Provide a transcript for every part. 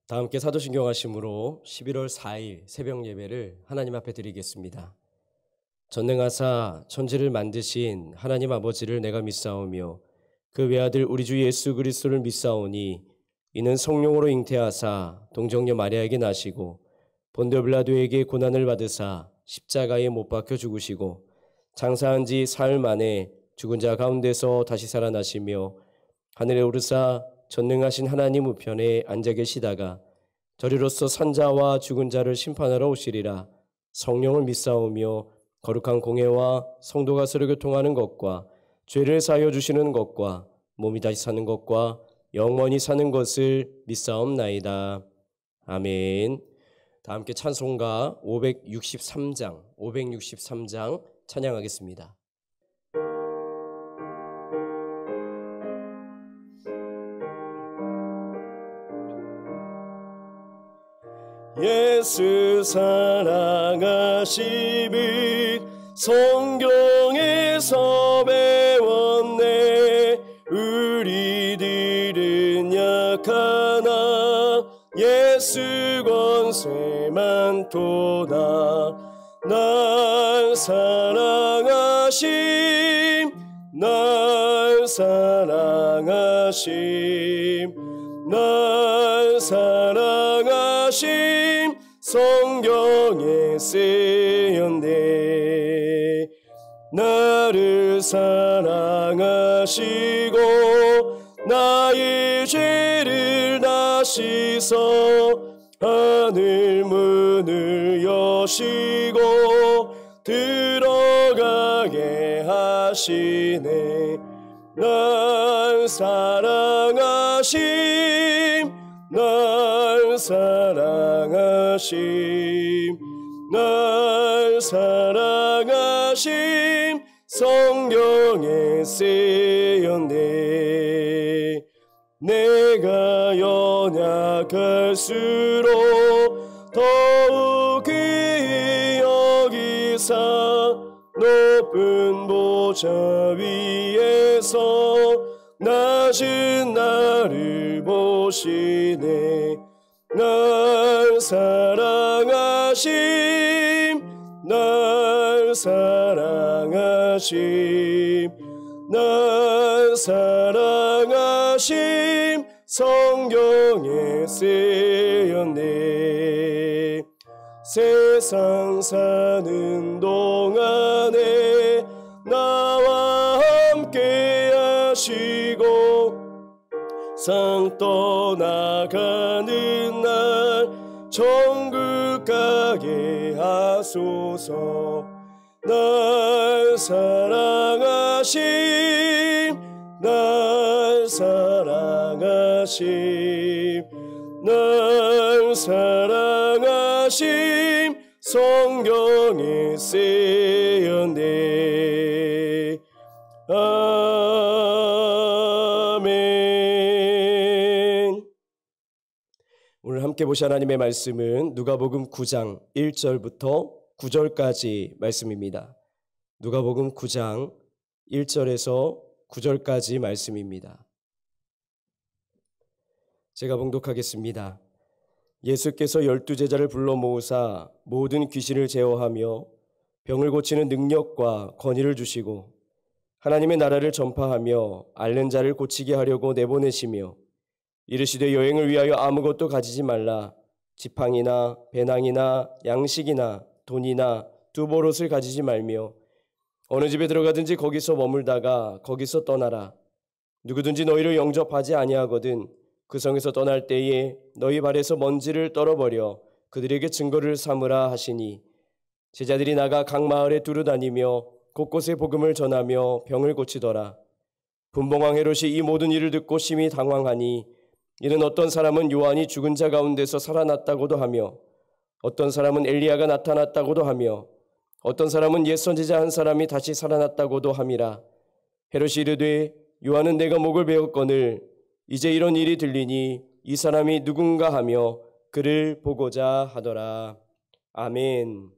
다 함께 사도신경 하심으로 11월 4일 새벽 예배를 하나님 앞에 드리겠습니다. 전능하사 천지를 만드신 하나님 아버지를 내가 믿사오며 그 외아들 우리 주 예수 그리스도를 믿사오니 이는 성령으로 잉태하사 동정녀 마리아에게 나시고 본디오 빌라도에게 고난을 받으사 십자가에 못 박혀 죽으시고 장사한 지 사흘 만에 죽은 자 가운데서 다시 살아나시며 하늘에 오르사 전능하신 하나님 우편에 앉아 계시다가 저리로서 산자와 죽은 자를 심판하러 오시리라. 성령을 믿사오며 거룩한 공회와 성도가 서로 교통하는 것과 죄를 사하여 주시는 것과 몸이 다시 사는 것과 영원히 사는 것을 믿사옵나이다. 아멘. 다 함께 찬송가 563장 찬양하겠습니다. 예수 사랑하심을 성경에서 배웠네. 우리들은 약하나 예수 권세만 도다. 날 사랑하심 날 사랑하심 성경에 쓰였네. 나를 사랑하시고 나의 죄를 다 씻어 하늘 문을 여시고 들어가게 하시네. 날 사랑하심 날 사랑하심 성경에 쓰였네. 내가 연약할수록 더욱 귀히 여기사 높은 보좌 위에서 낮은 나를 보시네. 날 사랑하심 날 사랑하심 성경에 쓰였네. 세상 사는 동안에 나와 함께 하시고 상 떠나가는 날 천국 가게 하소서. 날 사랑하심 날 사랑하심 성경에 쓰였네. 아멘. 오늘 함께 보실 하나님의 말씀은 누가복음 9장 1절부터 9절까지 말씀입니다. 누가복음 9장 1절에서 9절까지 말씀입니다. 제가 봉독하겠습니다. 예수께서 12제자를 불러 모으사 모든 귀신을 제어하며 병을 고치는 능력과 권위를 주시고 하나님의 나라를 전파하며 앓는 자를 고치게 하려고 내보내시며 이르시되 여행을 위하여 아무것도 가지지 말라. 지팡이나 배낭이나 양식이나 돈이나 두보롯을 가지지 말며 어느 집에 들어가든지 거기서 머물다가 거기서 떠나라. 누구든지 너희를 영접하지 아니하거든 그 성에서 떠날 때에 너희 발에서 먼지를 떨어버려 그들에게 증거를 삼으라 하시니 제자들이 나가 각 마을에 두루다니며 곳곳에 복음을 전하며 병을 고치더라. 분봉왕 헤롯이 이 모든 일을 듣고 심히 당황하니 이는 어떤 사람은 요한이 죽은 자 가운데서 살아났다고도 하며 어떤 사람은 엘리야가 나타났다고도 하며 어떤 사람은 옛 선지자 한 사람이 다시 살아났다고도 함이라. 헤롯이 이르되 요한은 내가 목을 베었거늘 이제 이런 일이 들리니 이 사람이 누군가 하며 그를 보고자 하더라. 아멘.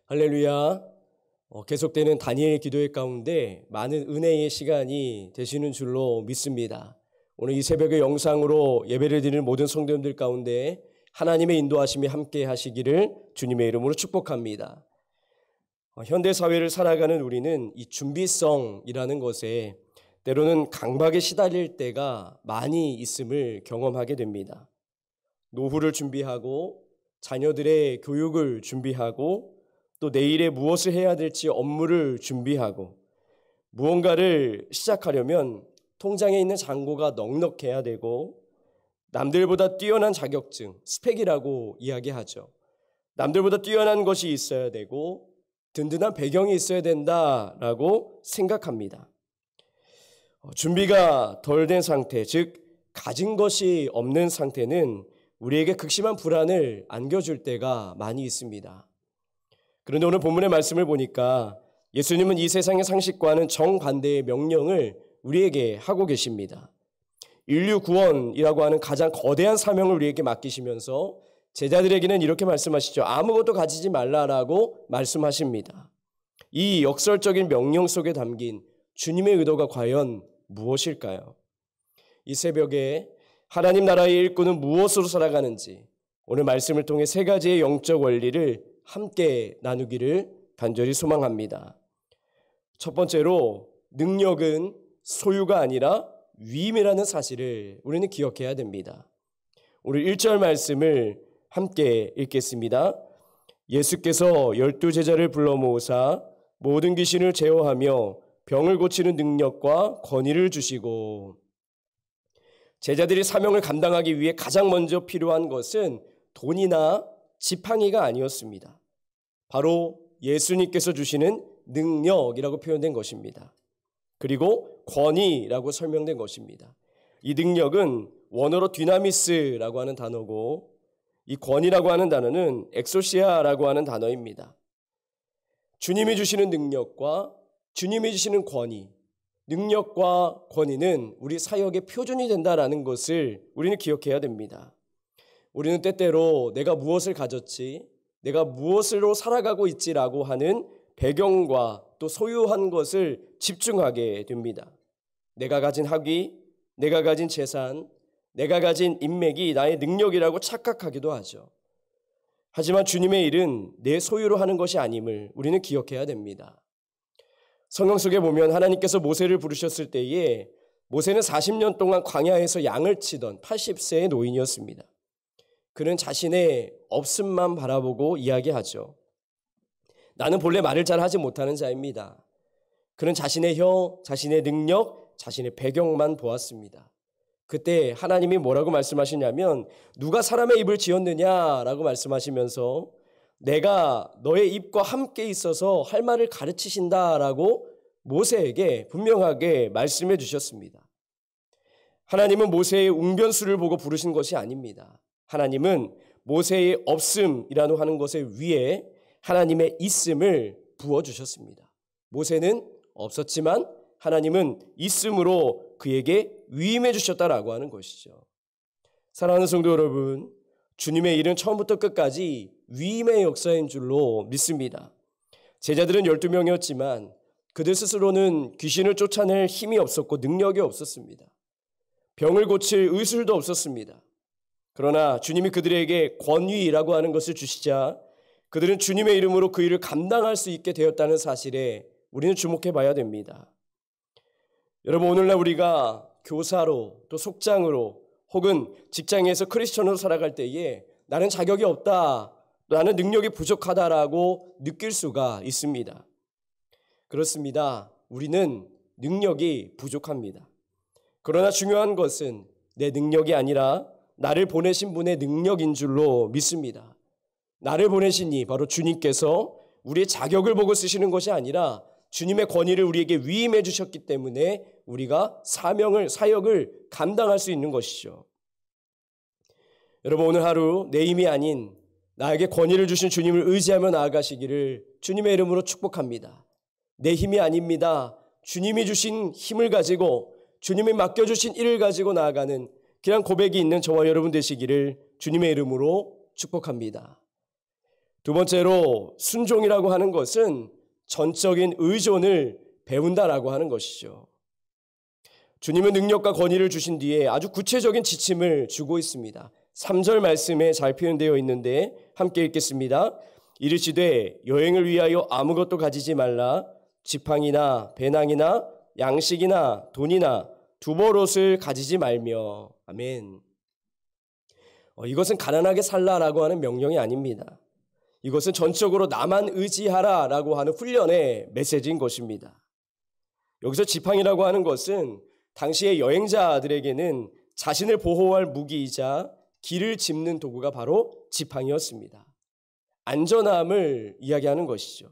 할렐루야. 계속되는 다니엘 기도회 가운데 많은 은혜의 시간이 되시는 줄로 믿습니다. 오늘 이 새벽에 영상으로 예배를 드리는 모든 성도님들 가운데 하나님의 인도하심이 함께 하시기를 주님의 이름으로 축복합니다. 현대 사회를 살아가는 우리는 이 준비성이라는 것에 때로는 강박에 시달릴 때가 많이 있음을 경험하게 됩니다. 노후를 준비하고 자녀들의 교육을 준비하고 또 내일에 무엇을 해야 될지 업무를 준비하고 무언가를 시작하려면 통장에 있는 잔고가 넉넉해야 되고 남들보다 뛰어난 자격증, 스펙이라고 이야기하죠. 남들보다 뛰어난 것이 있어야 되고 든든한 배경이 있어야 된다라고 생각합니다. 준비가 덜 된 상태, 즉 가진 것이 없는 상태는 우리에게 극심한 불안을 안겨줄 때가 많이 있습니다. 그런데 오늘 본문의 말씀을 보니까 예수님은 이 세상의 상식과는 정반대의 명령을 우리에게 하고 계십니다. 인류 구원이라고 하는 가장 거대한 사명을 우리에게 맡기시면서 제자들에게는 이렇게 말씀하시죠. 아무것도 가지지 말라라고 말씀하십니다. 이 역설적인 명령 속에 담긴 주님의 의도가 과연 무엇일까요? 이 새벽에 하나님 나라의 일꾼은 무엇으로 살아가는지 오늘 말씀을 통해 세 가지의 영적 원리를 함께 나누기를 간절히 소망합니다. 첫 번째로 능력은 소유가 아니라 위임이라는 사실을 우리는 기억해야 됩니다. 오늘 1절 말씀을 함께 읽겠습니다. 예수께서 12제자를 불러 모으사 모든 귀신을 제어하며 병을 고치는 능력과 권위를 주시고 제자들이 사명을 감당하기 위해 가장 먼저 필요한 것은 돈이나 지팡이가 아니었습니다. 바로 예수님께서 주시는 능력이라고 표현된 것입니다. 그리고 권위라고 설명된 것입니다. 이 능력은 원어로 디나미스라고 하는 단어고 이 권위라고 하는 단어는 엑소시아라고 하는 단어입니다. 주님이 주시는 능력과 주님이 주시는 권위, 능력과 권위는 우리 사역의 표준이 된다라는 것을 우리는 기억해야 됩니다. 우리는 때때로 내가 무엇을 가졌지, 내가 무엇으로 살아가고 있지라고 하는 배경과 또 소유한 것을 집중하게 됩니다. 내가 가진 학위, 내가 가진 재산, 내가 가진 인맥이 나의 능력이라고 착각하기도 하죠. 하지만 주님의 일은 내 소유로 하는 것이 아님을 우리는 기억해야 됩니다. 성경 속에 보면 하나님께서 모세를 부르셨을 때에 모세는 40년 동안 광야에서 양을 치던 80세의 노인이었습니다. 그는 자신의 없음만 바라보고 이야기하죠. 나는 본래 말을 잘 하지 못하는 자입니다. 그는 자신의 혀, 자신의 능력, 자신의 배경만 보았습니다. 그때 하나님이 뭐라고 말씀하시냐면 누가 사람의 입을 지었느냐라고 말씀하시면서 내가 너의 입과 함께 있어서 할 말을 가르치신다라고 모세에게 분명하게 말씀해 주셨습니다. 하나님은 모세의 웅변수를 보고 부르신 것이 아닙니다. 하나님은 모세의 없음이라고 하는 것의 위에 하나님의 있음을 부어주셨습니다. 모세는 없었지만 하나님은 있음으로 그에게 위임해 주셨다라고 하는 것이죠. 사랑하는 성도 여러분, 주님의 일은 처음부터 끝까지 위임의 역사인 줄로 믿습니다. 제자들은 12명이었지만 그들 스스로는 귀신을 쫓아낼 힘이 없었고 능력이 없었습니다. 병을 고칠 의술도 없었습니다. 그러나 주님이 그들에게 권위라고 하는 것을 주시자 그들은 주님의 이름으로 그 일을 감당할 수 있게 되었다는 사실에 우리는 주목해 봐야 됩니다. 여러분, 오늘날 우리가 교사로 또 속장으로 혹은 직장에서 크리스천으로 살아갈 때에 나는 자격이 없다, 나는 능력이 부족하다라고 느낄 수가 있습니다. 그렇습니다. 우리는 능력이 부족합니다. 그러나 중요한 것은 내 능력이 아니라 나를 보내신 분의 능력인 줄로 믿습니다. 나를 보내신 이 바로 주님께서 우리의 자격을 보고 쓰시는 것이 아니라 주님의 권위를 우리에게 위임해 주셨기 때문에 우리가 사역을 감당할 수 있는 것이죠. 여러분, 오늘 하루 내 힘이 아닌 나에게 권위를 주신 주님을 의지하며 나아가시기를 주님의 이름으로 축복합니다. 내 힘이 아닙니다. 주님이 주신 힘을 가지고 주님이 맡겨주신 일을 가지고 나아가는 그냥 고백이 있는 저와 여러분 되시기를 주님의 이름으로 축복합니다. 두 번째로 순종이라고 하는 것은 전적인 의존을 배운다라고 하는 것이죠. 주님은 능력과 권위를 주신 뒤에 아주 구체적인 지침을 주고 있습니다. 3절 말씀에 잘 표현되어 있는데 함께 읽겠습니다. 이르시되 여행을 위하여 아무것도 가지지 말라. 지팡이나 배낭이나 양식이나 돈이나 두벌옷을 가지지 말며. 아멘. 이것은 가난하게 살라라고 하는 명령이 아닙니다. 이것은 전적으로 나만 의지하라라고 하는 훈련의 메시지인 것입니다. 여기서 지팡이라고 하는 것은 당시의 여행자들에게는 자신을 보호할 무기이자 길을 짚는 도구가 바로 지팡이였습니다. 안전함을 이야기하는 것이죠.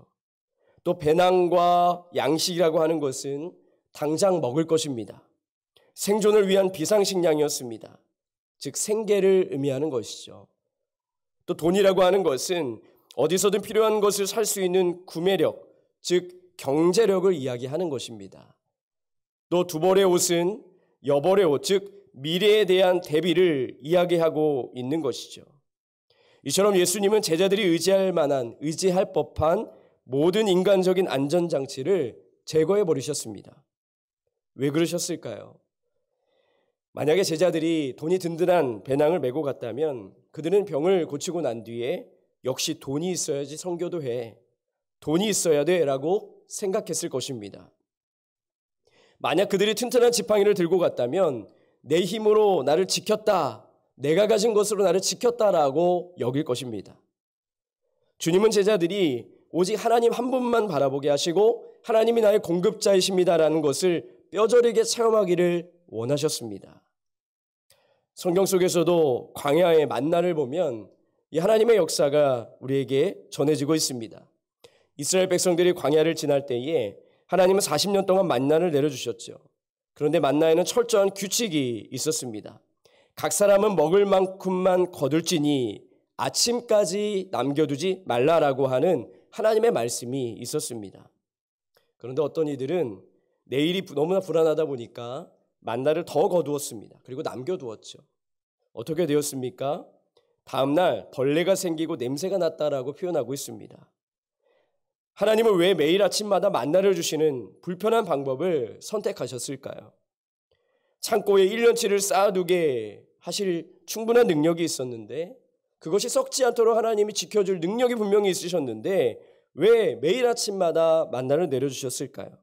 또 배낭과 양식이라고 하는 것은 당장 먹을 것입니다. 생존을 위한 비상식량이었습니다. 즉 생계를 의미하는 것이죠. 또 돈이라고 하는 것은 어디서든 필요한 것을 살 수 있는 구매력, 즉 경제력을 이야기하는 것입니다. 또 두벌의 옷은 여벌의 옷, 즉 미래에 대한 대비를 이야기하고 있는 것이죠. 이처럼 예수님은 제자들이 의지할 법한 모든 인간적인 안전장치를 제거해 버리셨습니다. 왜 그러셨을까요? 만약에 제자들이 돈이 든든한 배낭을 메고 갔다면 그들은 병을 고치고 난 뒤에 역시 돈이 있어야지 선교도 해, 돈이 있어야 돼 라고 생각했을 것입니다. 만약 그들이 튼튼한 지팡이를 들고 갔다면 내 힘으로 나를 지켰다, 내가 가진 것으로 나를 지켰다라고 여길 것입니다. 주님은 제자들이 오직 하나님 한 분만 바라보게 하시고 하나님이 나의 공급자이십니다라는 것을 뼈저리게 체험하기를 원하셨습니다. 성경 속에서도 광야의 만나를 보면 이 하나님의 역사가 우리에게 전해지고 있습니다. 이스라엘 백성들이 광야를 지날 때에 하나님은 40년 동안 만나를 내려주셨죠. 그런데 만나에는 철저한 규칙이 있었습니다. 각 사람은 먹을 만큼만 거둘지니 아침까지 남겨두지 말라라고 하는 하나님의 말씀이 있었습니다. 그런데 어떤 이들은 내일이 너무나 불안하다 보니까 만나를 더 거두었습니다. 그리고 남겨두었죠. 어떻게 되었습니까? 다음날 벌레가 생기고 냄새가 났다라고 표현하고 있습니다. 하나님은 왜 매일 아침마다 만나를 주시는 불편한 방법을 선택하셨을까요? 창고에 1년치를 쌓아두게 하실 충분한 능력이 있었는데 그것이 썩지 않도록 하나님이 지켜줄 능력이 분명히 있으셨는데 왜 매일 아침마다 만나를 내려주셨을까요?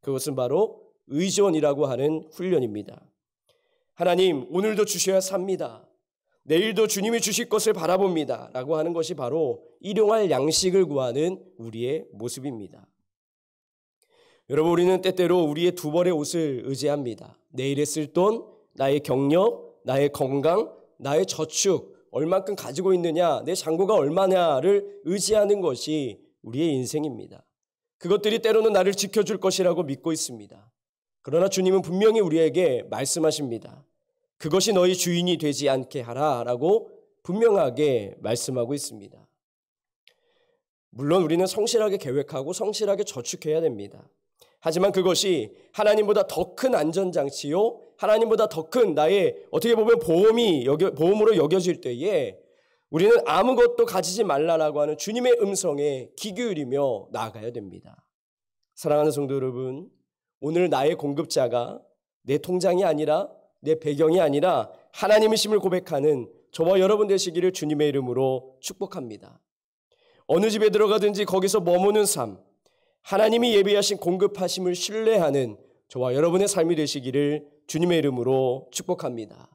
그것은 바로 의존이라고 하는 훈련입니다. 하나님, 오늘도 주셔야 삽니다. 내일도 주님이 주실 것을 바라봅니다. 라고 하는 것이 바로 일용할 양식을 구하는 우리의 모습입니다. 여러분, 우리는 때때로 우리의 두 벌의 옷을 의지합니다. 내일에 쓸 돈, 나의 경력, 나의 건강, 나의 저축, 얼만큼 가지고 있느냐, 내 잔고가 얼마냐를 의지하는 것이 우리의 인생입니다. 그것들이 때로는 나를 지켜줄 것이라고 믿고 있습니다. 그러나 주님은 분명히 우리에게 말씀하십니다. 그것이 너희 주인이 되지 않게 하라라고 분명하게 말씀하고 있습니다. 물론 우리는 성실하게 계획하고 성실하게 저축해야 됩니다. 하지만 그것이 하나님보다 더 큰 안전장치요, 하나님보다 더 큰 나의 어떻게 보면 보험으로 여겨질 때에 우리는 아무것도 가지지 말라라고 하는 주님의 음성에 귀 기울이며 나아가야 됩니다. 사랑하는 성도 여러분, 오늘 나의 공급자가 내 통장이 아니라 내 배경이 아니라 하나님이심을 고백하는 저와 여러분 되시기를 주님의 이름으로 축복합니다. 어느 집에 들어가든지 거기서 머무는 삶, 하나님이 예비하신 공급하심을 신뢰하는 저와 여러분의 삶이 되시기를 주님의 이름으로 축복합니다.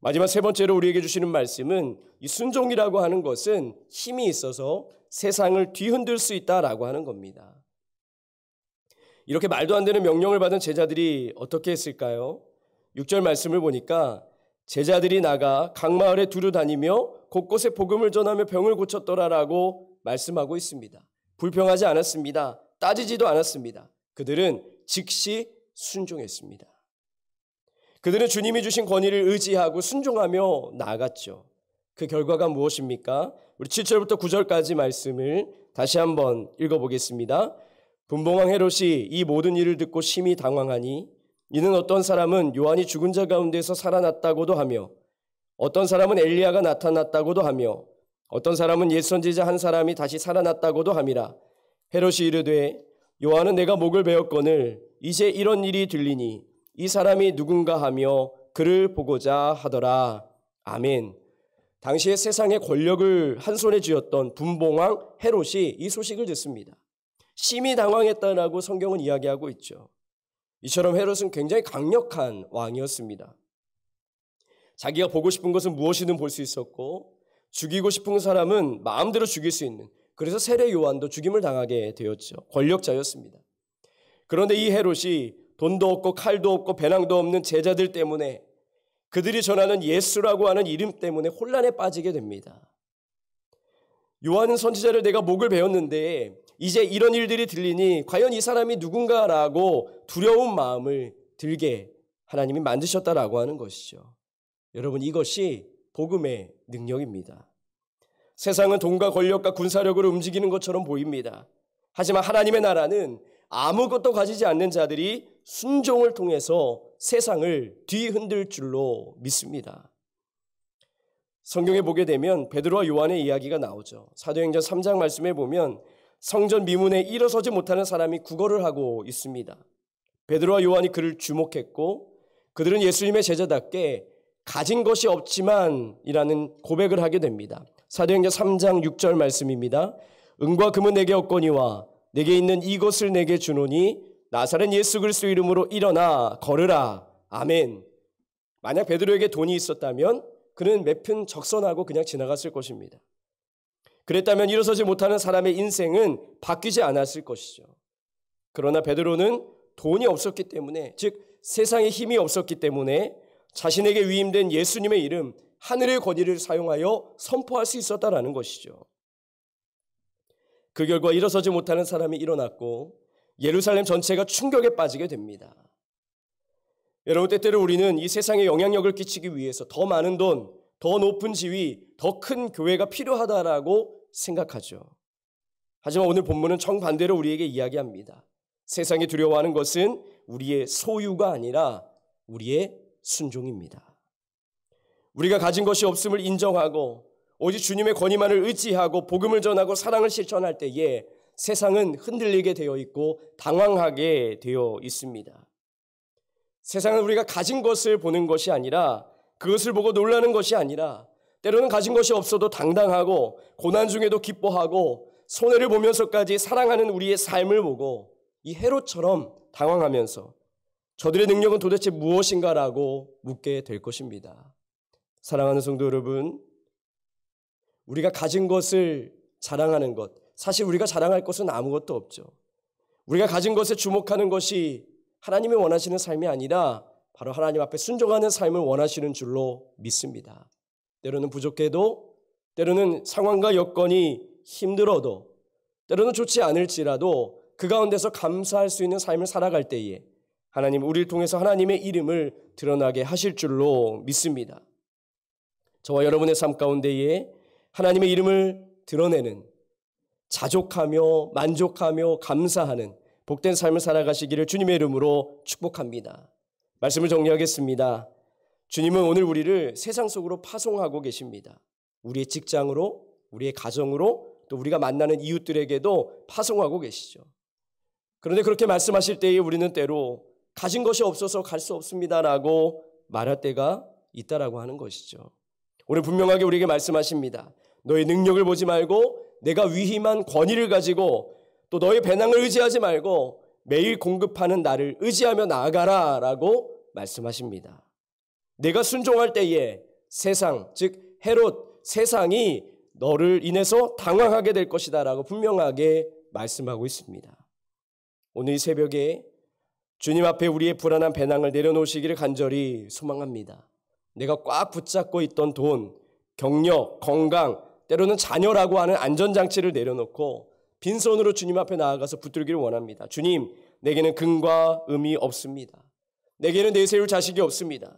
마지막 세 번째로 우리에게 주시는 말씀은 이 순종이라고 하는 것은 힘이 있어서 세상을 뒤흔들 수 있다라고 하는 겁니다. 이렇게 말도 안 되는 명령을 받은 제자들이 어떻게 했을까요? 6절 말씀을 보니까 제자들이 나가 각 마을에 두루 다니며 곳곳에 복음을 전하며 병을 고쳤더라라고 말씀하고 있습니다. 불평하지 않았습니다. 따지지도 않았습니다. 그들은 즉시 순종했습니다. 그들은 주님이 주신 권위를 의지하고 순종하며 나아갔죠. 그 결과가 무엇입니까? 우리 7절부터 9절까지 말씀을 다시 한번 읽어보겠습니다. 분봉왕 헤롯이 이 모든 일을 듣고 심히 당황하니 이는 어떤 사람은 요한이 죽은 자 가운데서 살아났다고도 하며 어떤 사람은 엘리야가 나타났다고도 하며 어떤 사람은 옛 선지자 한 사람이 다시 살아났다고도 함이라. 헤롯이 이르되 요한은 내가 목을 베었거늘 이제 이런 일이 들리니 이 사람이 누군가 하며 그를 보고자 하더라. 아멘. 당시에 세상의 권력을 한 손에 쥐었던 분봉왕 헤롯이 이 소식을 듣습니다. 심히 당황했다라고 성경은 이야기하고 있죠. 이처럼 헤롯은 굉장히 강력한 왕이었습니다. 자기가 보고 싶은 것은 무엇이든 볼 수 있었고 죽이고 싶은 사람은 마음대로 죽일 수 있는, 그래서 세례 요한도 죽임을 당하게 되었죠. 권력자였습니다. 그런데 이 헤롯이 돈도 없고 칼도 없고 배낭도 없는 제자들 때문에, 그들이 전하는 예수라고 하는 이름 때문에 혼란에 빠지게 됩니다. 요한은 선지자를 내가 목을 베었는데 이제 이런 일들이 들리니 과연 이 사람이 누군가라고 두려운 마음을 들게 하나님이 만드셨다라고 하는 것이죠. 여러분, 이것이 복음의 능력입니다. 세상은 돈과 권력과 군사력으로 움직이는 것처럼 보입니다. 하지만 하나님의 나라는 아무것도 가지지 않는 자들이 순종을 통해서 세상을 뒤흔들 줄로 믿습니다. 성경에 보게 되면 베드로와 요한의 이야기가 나오죠. 사도행전 3장 말씀에 보면 성전 미문에 일어서지 못하는 사람이 구걸을 하고 있습니다. 베드로와 요한이 그를 주목했고 그들은 예수님의 제자답게 가진 것이 없지만 이라는 고백을 하게 됩니다. 사도행전 3장 6절 말씀입니다. 은과 금은 내게 없거니와 내게 있는 이것을 내게 주노니 나사렛 예수 그리스도 이름으로 일어나 걸으라. 아멘. 만약 베드로에게 돈이 있었다면 그는 몇 편 적선하고 그냥 지나갔을 것입니다. 그랬다면 일어서지 못하는 사람의 인생은 바뀌지 않았을 것이죠. 그러나 베드로는 돈이 없었기 때문에, 즉 세상에 힘이 없었기 때문에 자신에게 위임된 예수님의 이름, 하늘의 권위를 사용하여 선포할 수 있었다라는 것이죠. 그 결과 일어서지 못하는 사람이 일어났고 예루살렘 전체가 충격에 빠지게 됩니다. 여러분, 때때로 우리는 이 세상에 영향력을 끼치기 위해서 더 많은 돈, 더 높은 지위, 더 큰 교회가 필요하다라고 생각하죠. 하지만 오늘 본문은 정반대로 우리에게 이야기합니다. 세상이 두려워하는 것은 우리의 소유가 아니라 우리의 순종입니다. 우리가 가진 것이 없음을 인정하고 오직 주님의 권위만을 의지하고 복음을 전하고 사랑을 실천할 때에 세상은 흔들리게 되어 있고 당황하게 되어 있습니다. 세상은 우리가 가진 것을 보는 것이 아니라, 그것을 보고 놀라는 것이 아니라, 때로는 가진 것이 없어도 당당하고 고난 중에도 기뻐하고 손해를 보면서까지 사랑하는 우리의 삶을 보고 이 헤롯처럼 당황하면서 저들의 능력은 도대체 무엇인가라고 묻게 될 것입니다. 사랑하는 성도 여러분, 우리가 가진 것을 자랑하는 것, 사실 우리가 자랑할 것은 아무것도 없죠. 우리가 가진 것에 주목하는 것이 하나님이 원하시는 삶이 아니라 바로 하나님 앞에 순종하는 삶을 원하시는 줄로 믿습니다. 때로는 부족해도, 때로는 상황과 여건이 힘들어도, 때로는 좋지 않을지라도 그 가운데서 감사할 수 있는 삶을 살아갈 때에 하나님, 우리를 통해서 하나님의 이름을 드러나게 하실 줄로 믿습니다. 저와 여러분의 삶 가운데에 하나님의 이름을 드러내는, 자족하며 만족하며 감사하는 복된 삶을 살아가시기를 주님의 이름으로 축복합니다. 말씀을 정리하겠습니다. 주님은 오늘 우리를 세상 속으로 파송하고 계십니다. 우리의 직장으로, 우리의 가정으로, 또 우리가 만나는 이웃들에게도 파송하고 계시죠. 그런데 그렇게 말씀하실 때에 우리는 때로 가진 것이 없어서 갈 수 없습니다라고 말할 때가 있다라고 하는 것이죠. 오늘 분명하게 우리에게 말씀하십니다. 너의 능력을 보지 말고 내가 위임한 권위를 가지고 또 너의 배낭을 의지하지 말고 매일 공급하는 나를 의지하며 나아가라 라고 말씀하십니다. 내가 순종할 때에 세상, 즉 헤롯, 세상이 너를 인해서 당황하게 될 것이다 라고 분명하게 말씀하고 있습니다. 오늘 이 새벽에 주님 앞에 우리의 불안한 배낭을 내려놓으시기를 간절히 소망합니다. 내가 꽉 붙잡고 있던 돈, 경력, 건강, 때로는 자녀라고 하는 안전장치를 내려놓고 빈손으로 주님 앞에 나아가서 붙들기를 원합니다. 주님, 내게는 금과 은이 없습니다. 내게는 내세울 자식이 없습니다.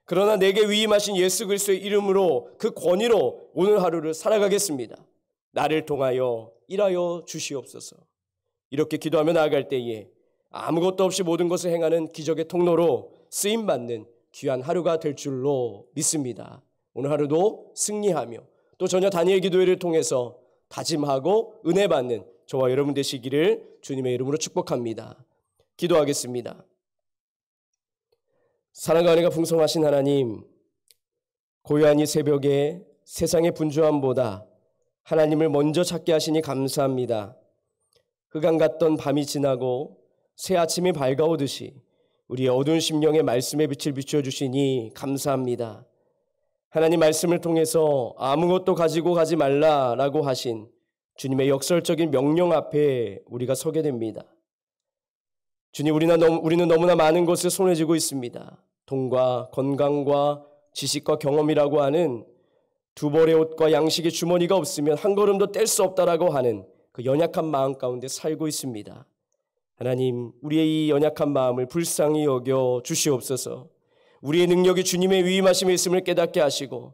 그러나 내게 위임하신 예수 그리스도의 이름으로, 그 권위로 오늘 하루를 살아가겠습니다. 나를 통하여 일하여 주시옵소서. 이렇게 기도하며 나아갈 때에 아무것도 없이 모든 것을 행하는 기적의 통로로 쓰임받는 귀한 하루가 될 줄로 믿습니다. 오늘 하루도 승리하며 또 전혀 다니엘 기도회를 통해서 다짐하고 은혜 받는 저와 여러분 되시기를 주님의 이름으로 축복합니다. 기도하겠습니다. 사랑과 은혜가 풍성하신 하나님, 고요한 이 새벽에 세상의 분주함보다 하나님을 먼저 찾게 하시니 감사합니다. 흑암 같던 밤이 지나고 새 아침이 밝아오듯이 우리의 어두운 심령에 말씀의 빛을 비춰주시니 감사합니다. 하나님 말씀을 통해서 아무것도 가지고 가지 말라라고 하신 주님의 역설적인 명령 앞에 우리가 서게 됩니다. 주님, 우리는 너무나 많은 것을 손에 쥐고 있습니다. 돈과 건강과 지식과 경험이라고 하는 두 벌의 옷과 양식의 주머니가 없으면 한 걸음도 뗄 수 없다라고 하는 그 연약한 마음 가운데 살고 있습니다. 하나님, 우리의 이 연약한 마음을 불쌍히 여겨 주시옵소서. 우리의 능력이 주님의 위임하심에 있음을 깨닫게 하시고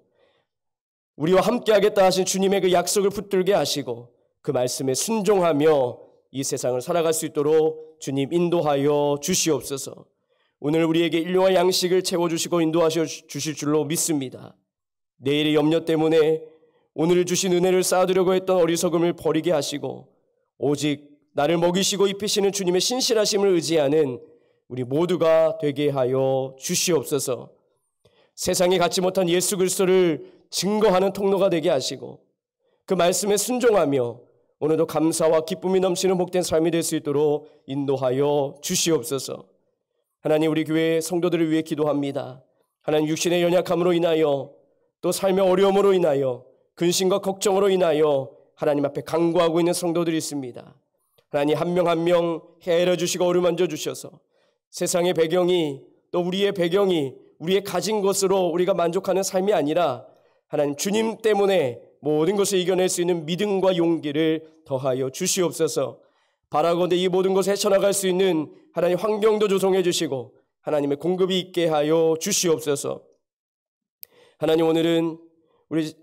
우리와 함께하겠다 하신 주님의 그 약속을 붙들게 하시고 그 말씀에 순종하며 이 세상을 살아갈 수 있도록 주님 인도하여 주시옵소서. 오늘 우리에게 일용할 양식을 채워주시고 인도하셔 주실 줄로 믿습니다. 내일의 염려 때문에 오늘 주신 은혜를 쌓아두려고 했던 어리석음을 버리게 하시고 오직 나를 먹이시고 입히시는 주님의 신실하심을 의지하는 우리 모두가 되게 하여 주시옵소서. 세상이 갖지 못한 예수 그리스도를 증거하는 통로가 되게 하시고 그 말씀에 순종하며 오늘도 감사와 기쁨이 넘치는 복된 삶이 될 수 있도록 인도하여 주시옵소서. 하나님, 우리 교회 성도들을 위해 기도합니다. 하나님, 육신의 연약함으로 인하여 또 삶의 어려움으로 인하여 근심과 걱정으로 인하여 하나님 앞에 간구하고 있는 성도들이 있습니다. 하나님, 한 명 한 명 헤아려 주시고 어루만져 주셔서 세상의 배경이 또 우리의 배경이 우리의 가진 것으로 우리가 만족하는 삶이 아니라 하나님 주님 때문에 모든 것을 이겨낼 수 있는 믿음과 용기를 더하여 주시옵소서. 바라건대 이 모든 것을 헤쳐나갈 수 있는 하나님 환경도 조성해 주시고 하나님의 공급이 있게 하여 주시옵소서. 하나님, 오늘은 우리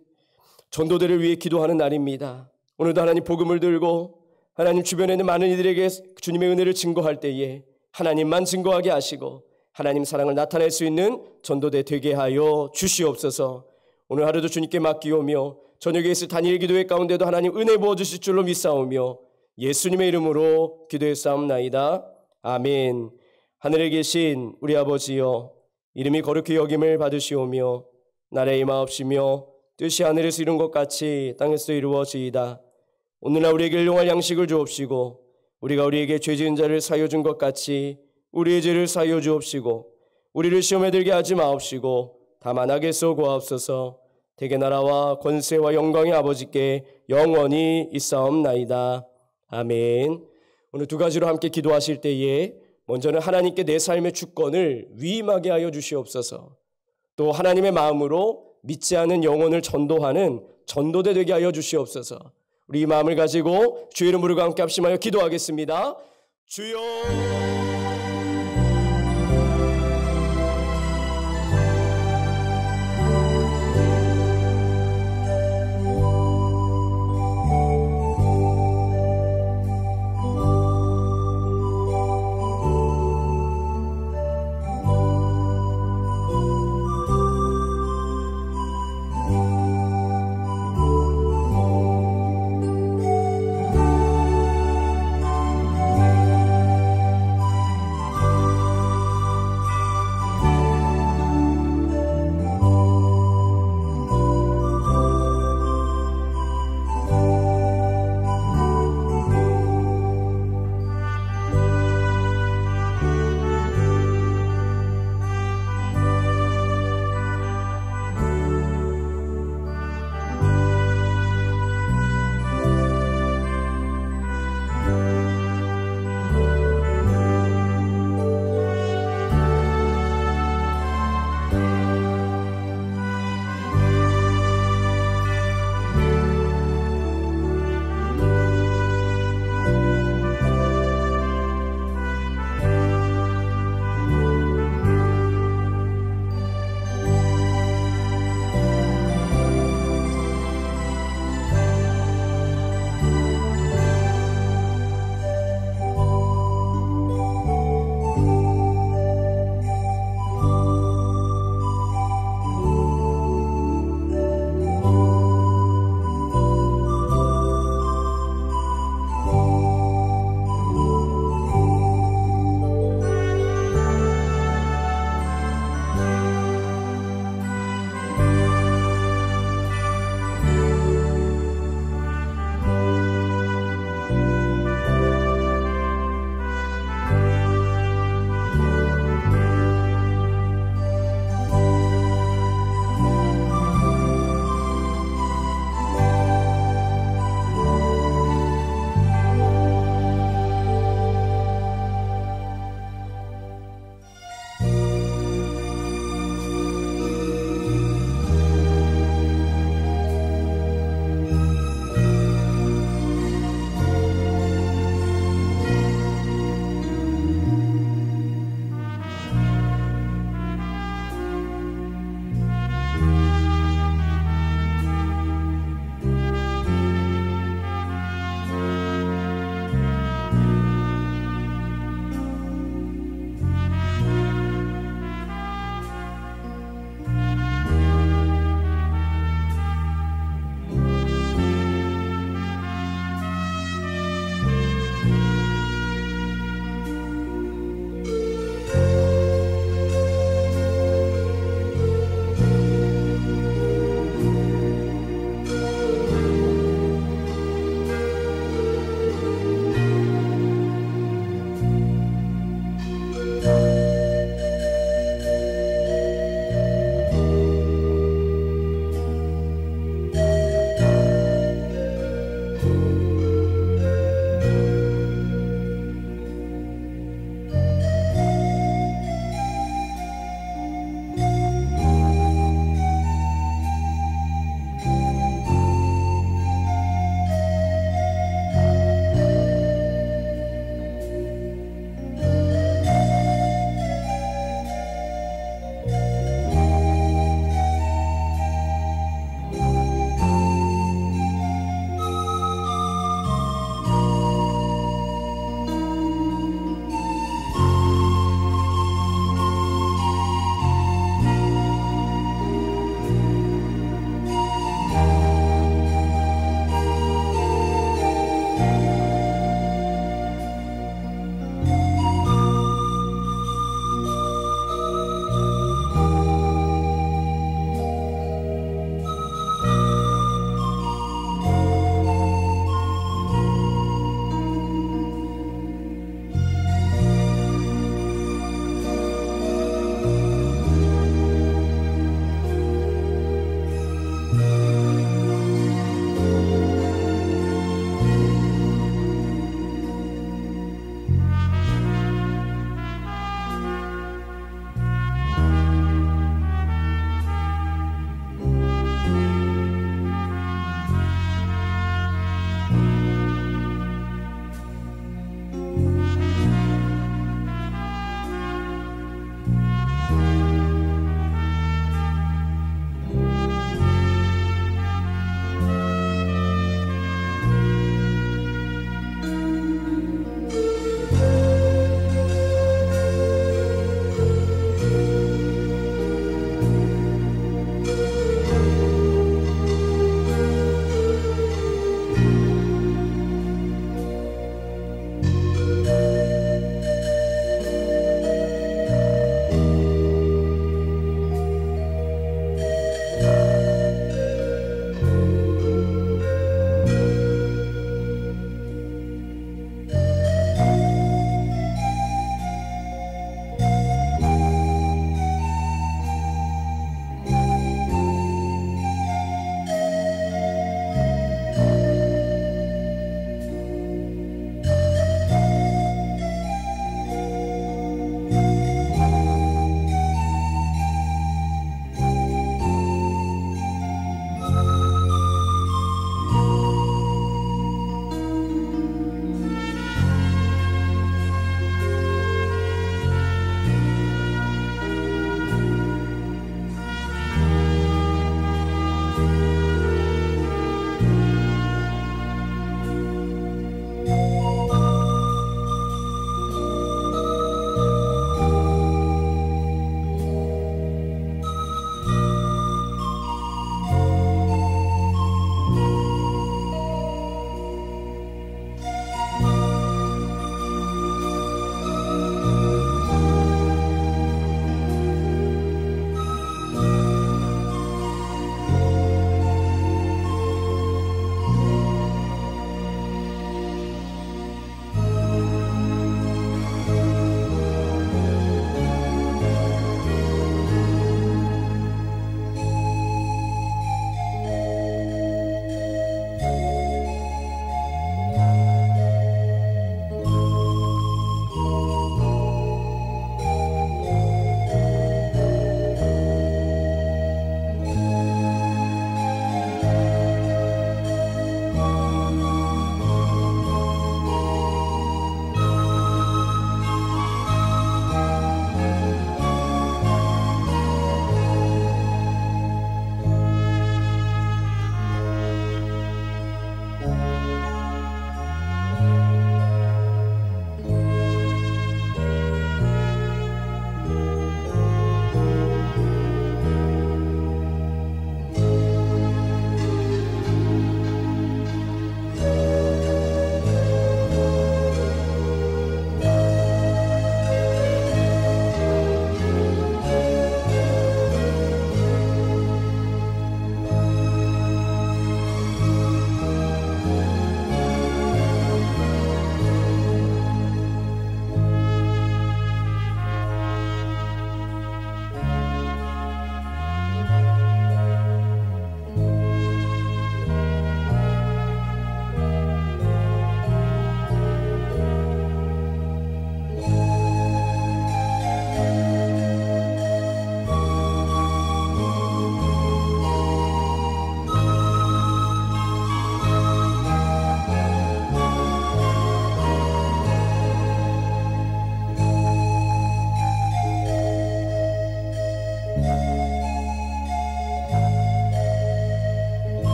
전도대를 위해 기도하는 날입니다. 오늘도 하나님 복음을 들고 하나님 주변에 있는 많은 이들에게 주님의 은혜를 증거할 때에 하나님만 증거하게 하시고 하나님 사랑을 나타낼 수 있는 전도대 되게 하여 주시옵소서. 오늘 하루도 주님께 맡기오며 저녁에 있을 단일 기도회 가운데도 하나님 은혜 부어주실 줄로 믿사오며 예수님의 이름으로 기도했사옵나이다. 아멘. 하늘에 계신 우리 아버지여, 이름이 거룩히 여김을 받으시오며 나라의 임하옵시며 뜻이 하늘에서 이룬 것 같이 땅에서 이루어지이다. 오늘날 우리에게 일용할 양식을 주옵시고 우리가 우리에게 죄 지은 자를 사하여 준 것 같이 우리의 죄를 사하여 주옵시고 우리를 시험에 들게 하지 마옵시고 다만 악에서 구하옵소서. 대개 나라와 권세와 영광의 아버지께 영원히 있사옵나이다. 아멘. 오늘 두 가지로 함께 기도하실 때에 먼저는 하나님께 내 삶의 주권을 위임하게 하여 주시옵소서. 또 하나님의 마음으로 믿지 않은 영혼을 전도하는 전도대 되게 하여 주시옵소서. 우리 이 마음을 가지고 주의 이름 부르고 함께 합심하여 기도하겠습니다. 주여